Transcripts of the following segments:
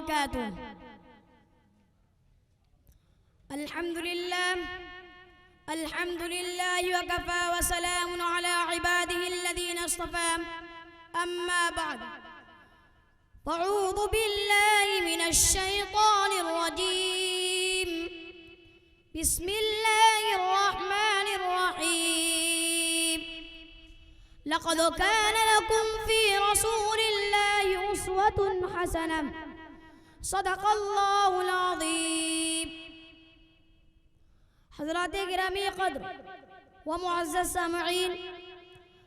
وبركاته. الحمد لله وكفى وسلام على عباده الذين اصطفى. أما بعد، فأعوذ بالله من الشيطان الرجيم. بسم الله الرحمن الرحيم. لقد كان لكم في رسول الله أسوة حسنة. صدق الله العظيم. حضرات گرامی قدر و معزز سامعین،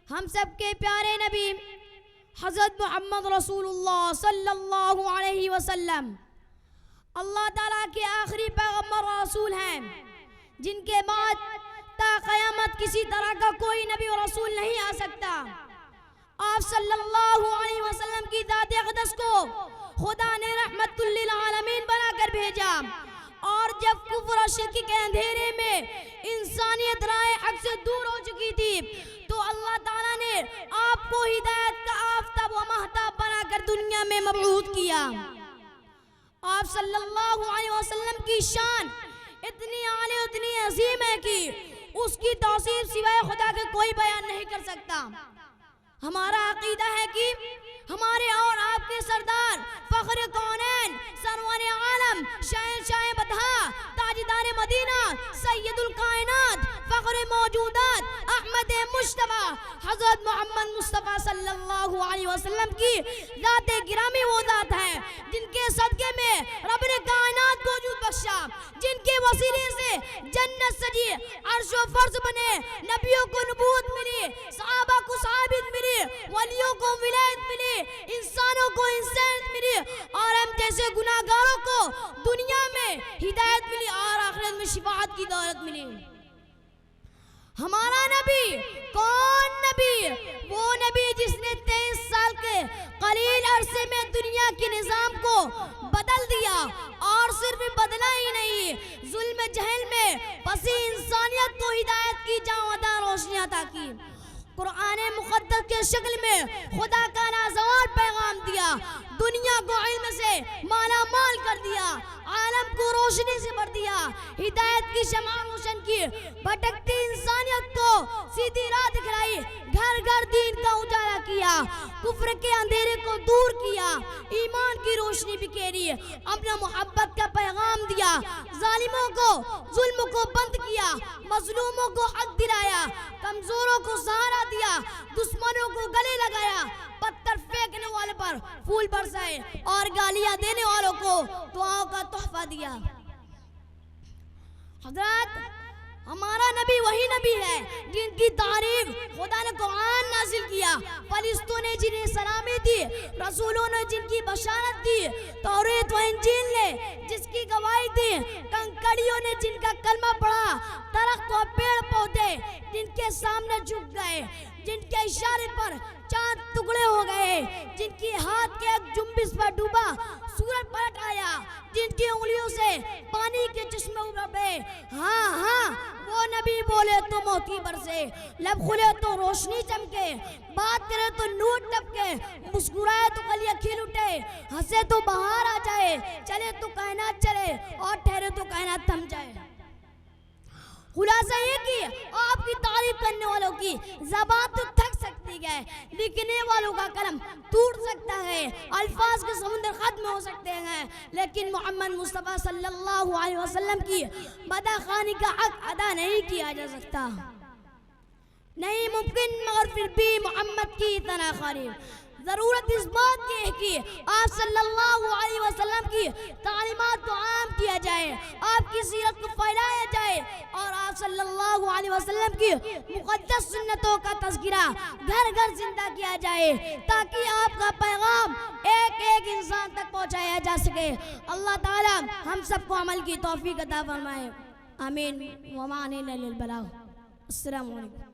ہم سب کے پیارے نبی حضرت محمد رسول اللہ صلی اللہ علیہ وسلم اللہ تعالیٰ کے آخری پیغمبر رسول ہیں، جن کے بعد تا قیامت کسی طرح کا کوئی نبی و رسول نہیں آ سکتا۔ آپ صلی اللہ علیہ وسلم کی ذات اقدس کو خدا نے رحمت للعالمین بنا کر بھیجا، اور جب کفر و شرک کے اندھیرے میں انسانیت راہ حق سے دور ہو چکی تھی، تو اللہ تعالیٰ نے آپ کو ہدایت کا آفتاب و مہتاب بنا کر دنیا میں مبعوث کیا۔ آپ صلی اللہ علیہ وسلم کی شان اتنی عالی اتنی عظیم ہے کہ اس کی توصیف سوائے خدا کے کوئی بیان نہیں کر سکتا۔ ہمارا عقیدہ ہے کہ ہمارے اور آپ کے سردار فخر کونین سرور عالم شہنشاہ بدہا تاجدار مدینہ سید الکائنات فخر موجودات احمد مجتبی حضرت محمد مصطفیٰ صلی اللہ علیہ وسلم کی ذات گرامی وہ ذات ہے جن کے صدقے میں رب نے کائنات کو وجود بخشا، جن کے وسیلے سے جنت سجی، عرش و فرش بنے، نبیوں کو نبوت ملی، صحابہ کو صحابیت ملی، ولیوں کو ولایت ملی، انسانوں کو انسانیت ملی، اور ہم جیسے گناہگاروں کو دنیا میں ہدایت ملی اور آخرت میں شفاعت کی دولت ملی۔ ہمارا نبی کون نبی؟ وہ نبی جس نے 23 سال کے قلیل عرصے میں دنیا کے نظام کو بدل دیا، اور صرف بدلا ہی نہیں، ظلم جہل میں پسی انسانیت کو ہدایت کی جاوداں روشنی عطا کی۔ قرآن مقدس کے شکل میں خدا کا نازوار پیغام دیا، دنیا کو علم سے مالا مال کر دیا، عالم کو روشنی سے بھر دیا، ہدایت کی شمع روشن کی، بھٹکتی انسانیت کو سیدھی راہ دکھلائی، گھر گھر دین کا اجالا کیا، کفر کے اندھیرے کو دور کیا، ایمان کی روشنی بکھیری، اپنا محبت کا پیغام دیا، ظالموں کو ظلم کو بند کیا، مظلوموں کو حق دلایا، کمزوروں کو سہارا دیا، دشمنوں کو گلے لگایا، پتھر پھینکنے والے پر پھول برسائے اور گالیاں دینے والوں کو دعاؤں کا تحفہ دیا۔ حضرات، ہمارا نبی وہی نبی ہے جن کی تعریف خدا نے قرآن نازل کیا، فرشتوں نے جنہیں سلامی دی، رسولوں نے جن کی بشارت دی، توریت و انجیل نے جس کی گواہی دی، کنکریوں نے جن کا کلمہ پڑھا، درخت و پیڑ پودے جن کے سامنے جھک گئے، جن کے اشارے پر چاند ٹکڑے ہو گئے، جن کی ہاتھ کے ایک جنبش پر ڈوبا سورج پلٹ آیا، جن کی انگلیوں سے پانی کے چشمے ابھرے، ہاں ہاں وہ نبی بولے تو موتی برسے، لب کھلے تو روشنی چمکے، بات کرے تو نور ٹپکے، مسکرائے تو کلیاں کھل اٹھے، ہنسے تو بہار آ جائے، چلے تو کائنات چلے اور ٹھہرے تو کائنات تھم جائے۔ خلاصہ یہ کہ آپ کی تعریف کرنے والوں کی زبان تو تھک سکتی ہے، لکھنے والوں کا قلم ٹوٹ سکتا ہے، الفاظ کے سمندر ختم ہو سکتے ہیں، لیکن محمد مصطفیٰ صلی اللہ علیہ وسلم کی مداخانی کا حق ادا نہیں کیا جا سکتا، نہیں ممکن، مگر پھر بھی محمد کی اتنا خالی ضرورت اس بات کی ہے کہ آپ صلی اللہ علیہ وسلم کی تعلیمات کو عام کیا جائے، آپ کی سیرت کو پھیلایا جائے، اور آپ صلی اللہ علیہ وسلم کی مقدس سنتوں کا تذکرہ گھر گھر زندہ کیا جائے، تاکہ آپ کا پیغام ایک ایک انسان تک پہنچایا جا سکے۔ اللہ تعالی ہم سب کو عمل کی توفیق عطا فرمائے، آمین۔ وما علینا الا البلاغ۔ السلام علیکم۔